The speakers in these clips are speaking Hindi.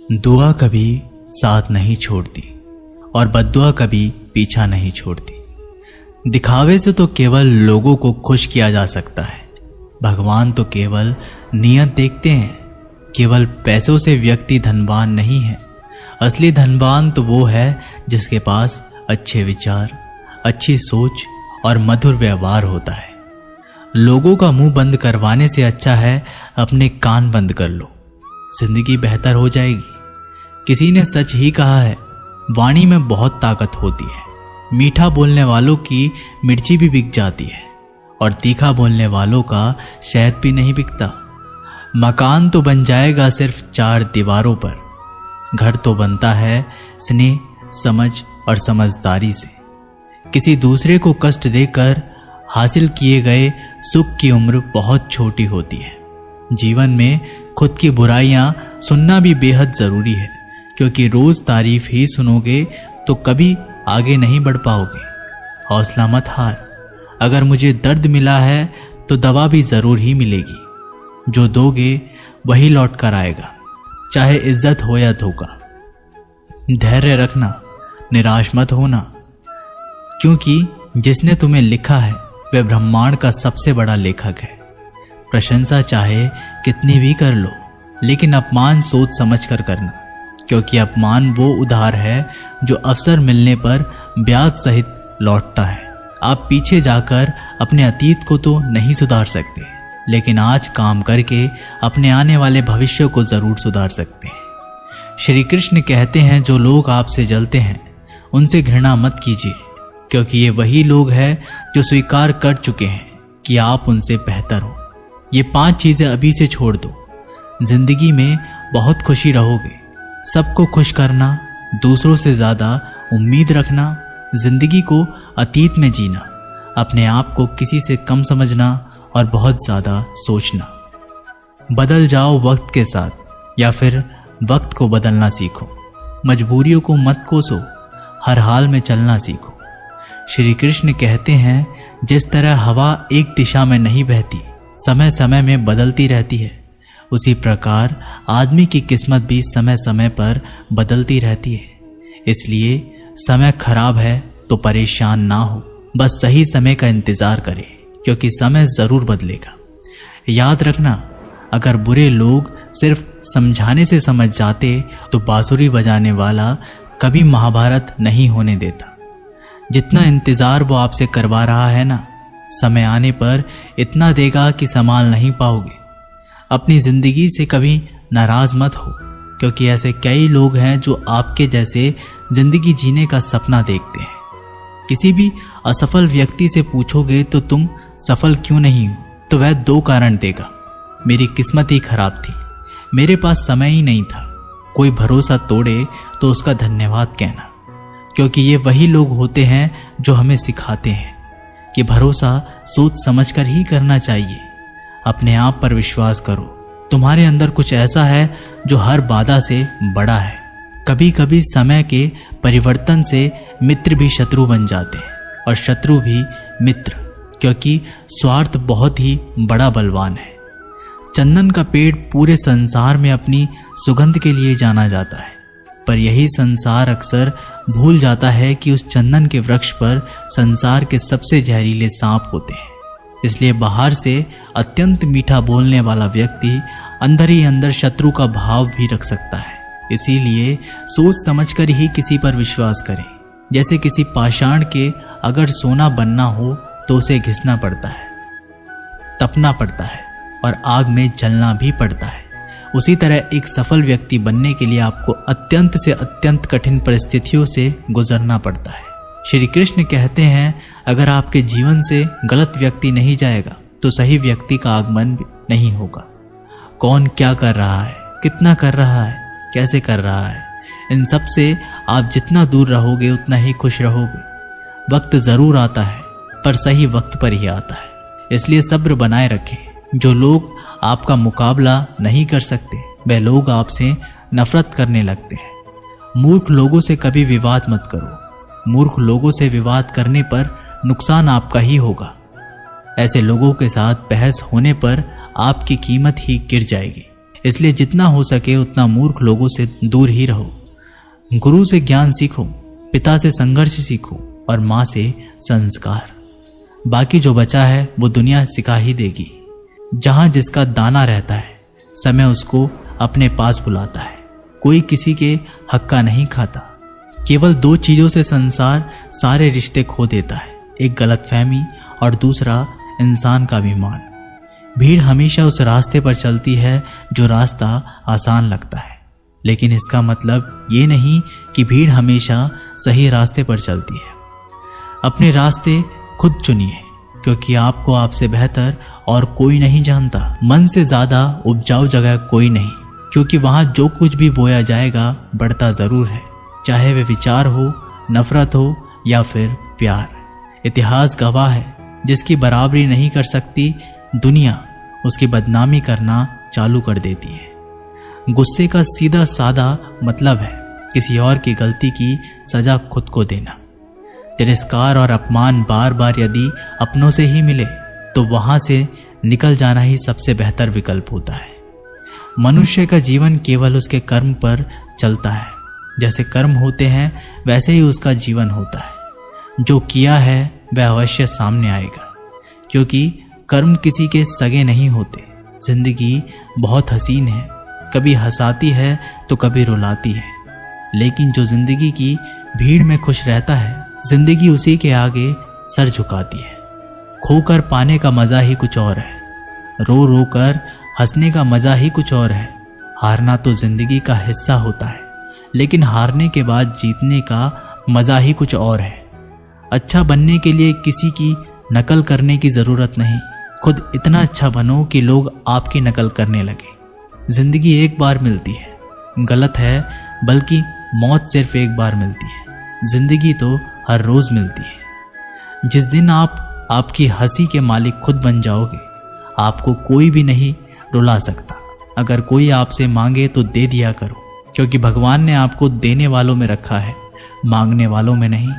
दुआ कभी साथ नहीं छोड़ती और बद्दुआ कभी पीछा नहीं छोड़ती। दिखावे से तो केवल लोगों को खुश किया जा सकता है। भगवान तो केवल नियत देखते हैं। केवल पैसों से व्यक्ति धनवान नहीं है। असली धनवान तो वो है जिसके पास अच्छे विचार, अच्छी सोच और मधुर व्यवहार होता है। लोगों का मुंह बंद करवाने से अच्छा है अपने कान बंद कर लो, जिंदगी बेहतर हो जाएगी। किसी ने सच ही कहा है, वाणी में बहुत ताकत होती है। मीठा बोलने वालों की मिर्ची भी बिक जाती है और तीखा बोलने वालों का शहद भी नहीं बिकता। मकान तो बन जाएगा सिर्फ 4 दीवारों पर, घर तो बनता है स्नेह, समझ और समझदारी से। किसी दूसरे को कष्ट देकर हासिल किए गए सुख की उम्र बहुत छोटी होती है। जीवन में खुद की बुराइयां सुनना भी बेहद जरूरी है, क्योंकि रोज तारीफ ही सुनोगे तो कभी आगे नहीं बढ़ पाओगे। हौसला मत हार। अगर मुझे दर्द मिला है तो दवा भी जरूर ही मिलेगी। जो दोगे वही लौट कर आएगा, चाहे इज्जत हो या धोखा। धैर्य रखना, निराश मत होना, क्योंकि जिसने तुम्हें लिखा है वह ब्रह्मांड का सबसे बड़ा लेखक है। प्रशंसा चाहे कितनी भी कर लो, लेकिन अपमान सोच समझ कर करना, क्योंकि अपमान वो उधार है जो अवसर मिलने पर ब्याज सहित लौटता है। आप पीछे जाकर अपने अतीत को तो नहीं सुधार सकते, लेकिन आज काम करके अपने आने वाले भविष्य को जरूर सुधार सकते हैं। श्री कृष्ण कहते हैं, जो लोग आपसे जलते हैं उनसे घृणा मत कीजिए, क्योंकि ये वही लोग हैं जो स्वीकार कर चुके हैं कि आप उनसे बेहतर हो। ये 5 चीजें अभी से छोड़ दो, जिंदगी में बहुत खुशी रहोगे। सबको खुश करना, दूसरों से ज्यादा उम्मीद रखना, जिंदगी को अतीत में जीना, अपने आप को किसी से कम समझना और बहुत ज्यादा सोचना। बदल जाओ वक्त के साथ, या फिर वक्त को बदलना सीखो। मजबूरियों को मत कोसो, हर हाल में चलना सीखो। श्री कृष्ण कहते हैं, जिस तरह हवा एक दिशा में नहीं बहती, समय समय में बदलती रहती है, उसी प्रकार आदमी की किस्मत भी समय समय पर बदलती रहती है। इसलिए समय खराब है तो परेशान ना हो, बस सही समय का इंतजार करें, क्योंकि समय जरूर बदलेगा। याद रखना, अगर बुरे लोग सिर्फ समझाने से समझ जाते तो बांसुरी बजाने वाला कभी महाभारत नहीं होने देता। जितना इंतजार वो आपसे करवा रहा है ना, समय आने पर इतना देगा कि संभाल नहीं पाओगे। अपनी जिंदगी से कभी नाराज मत हो, क्योंकि ऐसे कई लोग हैं जो आपके जैसे जिंदगी जीने का सपना देखते हैं। किसी भी असफल व्यक्ति से पूछोगे तो तुम सफल क्यों नहीं हो, तो वह 2 कारण देगा। मेरी किस्मत ही खराब थी, मेरे पास समय ही नहीं था। कोई भरोसा तोड़े तो उसका धन्यवाद कहना, क्योंकि ये वही लोग होते हैं जो हमें सिखाते हैं कि भरोसा सोच समझकर ही करना चाहिए। अपने आप पर विश्वास करो, तुम्हारे अंदर कुछ ऐसा है जो हर बाधा से बड़ा है। कभी कभी समय के परिवर्तन से मित्र भी शत्रु बन जाते हैं और शत्रु भी मित्र, क्योंकि स्वार्थ बहुत ही बड़ा बलवान है। चंदन का पेड़ पूरे संसार में अपनी सुगंध के लिए जाना जाता है, पर यही संसार अक्सर भूल जाता है कि उस चंदन के वृक्ष पर संसार के सबसे जहरीले सांप होते हैं। इसलिए बाहर से अत्यंत मीठा बोलने वाला व्यक्ति अंदर ही अंदर शत्रु का भाव भी रख सकता है। इसीलिए सोच समझकर ही किसी पर विश्वास करें। जैसे किसी पाषाण के अगर सोना बनना हो तो उसे घिसना पड़ता है, तपना पड़ता है और आग में जलना भी पड़ता है। उसी तरह एक सफल व्यक्ति बनने के लिए आपको अत्यंत से अत्यंत कठिन परिस्थितियों से गुजरना पड़ता है। श्री कृष्ण कहते हैं, अगर आपके जीवन से गलत व्यक्ति नहीं जाएगा तो सही व्यक्ति का आगमन नहीं होगा। कौन क्या कर रहा है, कितना कर रहा है, कैसे कर रहा है, इन सब से आप जितना दूर रहोगे उतना ही खुश रहोगे। वक्त जरूर आता है, पर सही वक्त पर ही आता है। इसलिए सब्र बनाए रखें। जो लोग आपका मुकाबला नहीं कर सकते, वह लोग आपसे नफरत करने लगते हैं। मूर्ख लोगों से कभी विवाद मत करो। मूर्ख लोगों से विवाद करने पर नुकसान आपका ही होगा। ऐसे लोगों के साथ बहस होने पर आपकी कीमत ही गिर जाएगी। इसलिए जितना हो सके उतना मूर्ख लोगों से दूर ही रहो। गुरु से ज्ञान सीखो, पिता से संघर्ष सीखो और माँ से संस्कार। बाकी जो बचा है वो दुनिया सिखा ही देगी। जहां जिसका दाना रहता है समय उसको अपने पास बुलाता है। कोई किसी के हक का नहीं खाता। केवल दो चीजों से संसार सारे रिश्ते खो देता है, एक गलतफहमी और दूसरा इंसान का अभिमान। भीड़ हमेशा उस रास्ते पर चलती है जो रास्ता आसान लगता है, लेकिन इसका मतलब ये नहीं कि भीड़ हमेशा सही रास्ते पर चलती है। अपने रास्ते खुद चुनिए, क्योंकि आपको आपसे बेहतर और कोई नहीं जानता। मन से ज्यादा उपजाऊ जगह कोई नहीं, क्योंकि वहां जो कुछ भी बोया जाएगा बढ़ता जरूर है, चाहे वे विचार हो, नफरत हो या फिर प्यार। इतिहास गवाह है, जिसकी बराबरी नहीं कर सकती दुनिया उसकी बदनामी करना चालू कर देती है। गुस्से का सीधा सादा मतलब है किसी और की गलती की सजा खुद को देना। तिरस्कार और अपमान बार बार यदि अपनों से ही मिले तो वहां से निकल जाना ही सबसे बेहतर विकल्प होता है। मनुष्य का जीवन केवल उसके कर्म पर चलता है। जैसे कर्म होते हैं वैसे ही उसका जीवन होता है। जो किया है वह अवश्य सामने आएगा, क्योंकि कर्म किसी के सगे नहीं होते। जिंदगी बहुत हसीन है, कभी हंसाती है तो कभी रुलाती है, लेकिन जो जिंदगी की भीड़ में खुश रहता है जिंदगी उसी के आगे सर झुकाती है। खोकर पाने का मजा ही कुछ और है, रो रो कर हंसने का मजा ही कुछ और है। हारना तो जिंदगी का हिस्सा होता है, लेकिन हारने के बाद जीतने का मजा ही कुछ और है। अच्छा बनने के लिए किसी की नकल करने की जरूरत नहीं, खुद इतना अच्छा बनो कि लोग आपकी नकल करने लगे। जिंदगी एक बार मिलती है, गलत है, बल्कि मौत सिर्फ एक बार मिलती है। जिंदगी तो हर रोज मिलती है। जिस दिन आप आपकी हंसी के मालिक खुद बन जाओगे, आपको कोई भी नहीं रुला सकता। अगर कोई आपसे मांगे तो दे दिया करो, क्योंकि भगवान ने आपको देने वालों में रखा है, मांगने वालों में नहीं।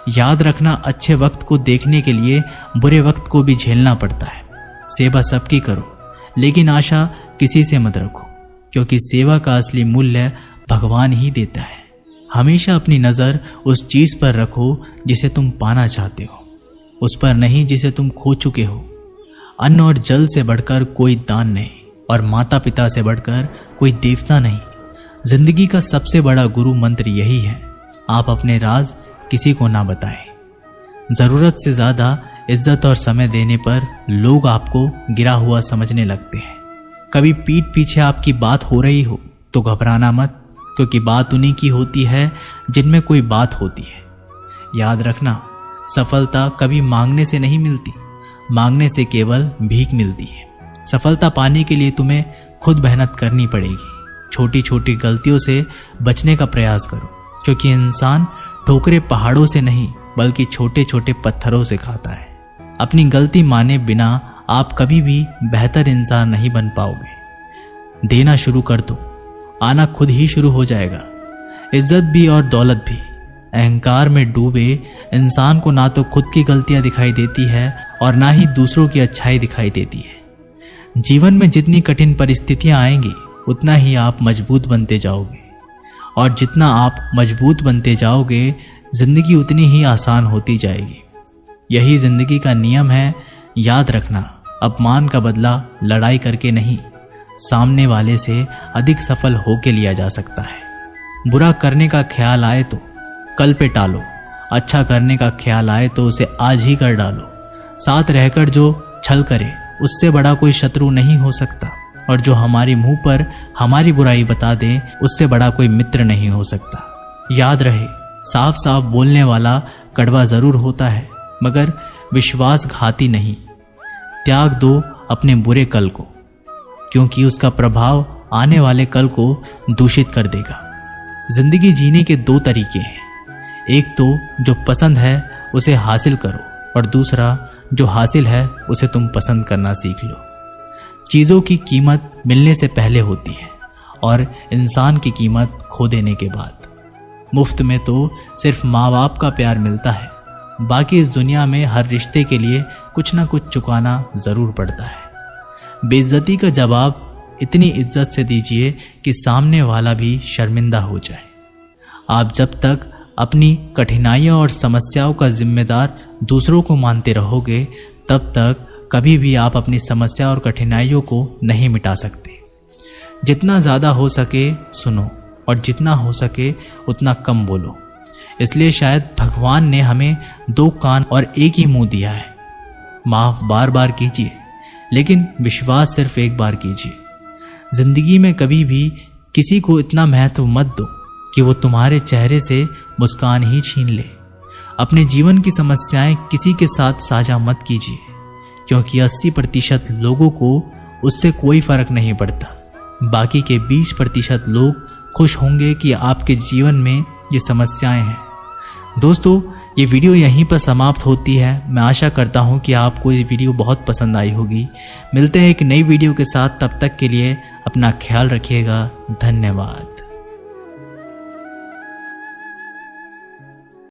याद रखना, अच्छे वक्त को देखने के लिए बुरे वक्त को भी झेलना पड़ता है। सेवा सबकी करो, लेकिन आशा किसी से मत रखो, क्योंकि सेवा का असली मूल्य भगवान ही देता है। हमेशा अपनी नजर उस चीज पर रखो जिसे तुम पाना चाहते हो, उस पर नहीं जिसे तुम खो चुके हो। अन्न और जल से बढ़कर कोई दान नहीं, और माता पिता से बढ़कर कोई देवता नहीं। जिंदगी का सबसे बड़ा गुरु मंत्र यही है, आप अपने राज किसी को ना बताएं। जरूरत से ज्यादा इज्जत और समय देने पर लोग आपको गिरा हुआ समझने लगते हैं। कभी पीठ पीछे आपकी बात हो रही हो तो घबराना मत, क्योंकि बात उन्हीं की होती है जिनमें कोई बात होती है। याद रखना, सफलता कभी मांगने से नहीं मिलती, मांगने से केवल भीख मिलती है। सफलता पाने के लिए तुम्हें खुद मेहनत करनी पड़ेगी। छोटी छोटी गलतियों से बचने का प्रयास करो, क्योंकि इंसान ठोकरे पहाड़ों से नहीं बल्कि छोटे छोटे पत्थरों से खाता है। अपनी गलती माने बिना आप कभी भी बेहतर इंसान नहीं बन पाओगे। देना शुरू कर दो, आना खुद ही शुरू हो जाएगा। इज्जत भी और दौलत भी। अहंकार में डूबे इंसान को ना तो खुद की गलतियां दिखाई देती है और ना ही दूसरों की अच्छाई दिखाई देती है। जीवन में जितनी कठिन परिस्थितियां आएंगी उतना ही आप मजबूत बनते जाओगे, और जितना आप मजबूत बनते जाओगे जिंदगी उतनी ही आसान होती जाएगी। यही जिंदगी का नियम है। याद रखना, अपमान का बदला लड़ाई करके नहीं, सामने वाले से अधिक सफल होके लिया जा सकता है। बुरा करने का ख्याल आए तो कल पे टालो, अच्छा करने का ख्याल आए तो उसे आज ही कर डालो। साथ रहकर जो छल करे उससे बड़ा कोई शत्रु नहीं हो सकता, और जो हमारे मुंह पर हमारी बुराई बता दे उससे बड़ा कोई मित्र नहीं हो सकता। याद रहे, साफ साफ बोलने वाला कड़वा जरूर होता है, मगर विश्वासघाती नहीं। त्याग दो अपने बुरे कल को, क्योंकि उसका प्रभाव आने वाले कल को दूषित कर देगा। जिंदगी जीने के दो तरीके हैं, एक तो जो पसंद है उसे हासिल करो, और दूसरा जो हासिल है उसे तुम पसंद करना सीख लो। चीजों की कीमत मिलने से पहले होती है, और इंसान की कीमत खो देने के बाद। मुफ्त में तो सिर्फ माँ बाप का प्यार मिलता है, बाकी इस दुनिया में हर रिश्ते के लिए कुछ ना कुछ चुकाना जरूर पड़ता है। बेइज्जती का जवाब इतनी इज्जत से दीजिए कि सामने वाला भी शर्मिंदा हो जाए। आप जब तक अपनी कठिनाइयों और समस्याओं का जिम्मेदार दूसरों को मानते रहोगे, तब तक कभी भी आप अपनी समस्या और कठिनाइयों को नहीं मिटा सकते। जितना ज़्यादा हो सके सुनो और जितना हो सके उतना कम बोलो। इसलिए शायद भगवान ने हमें 2 कान और एक ही मुंह दिया है। माफ बार बार कीजिए, लेकिन विश्वास सिर्फ एक बार कीजिए। जिंदगी में कभी भी किसी को इतना महत्व मत दो कि वो तुम्हारे चेहरे से मुस्कान ही छीन ले। अपने जीवन की समस्याएं किसी के साथ साझा मत कीजिए, क्योंकि 80% लोगों को उससे कोई फर्क नहीं पड़ता। बाकी के 20% लोग खुश होंगे कि आपके जीवन में ये समस्याएं हैं। दोस्तों, ये वीडियो यहीं पर समाप्त होती है। मैं आशा करता हूँ कि आपको ये वीडियो बहुत पसंद आई होगी। मिलते हैं एक नई वीडियो के साथ, तब तक के लिए अपना ख्याल रखिएगा। धन्यवाद।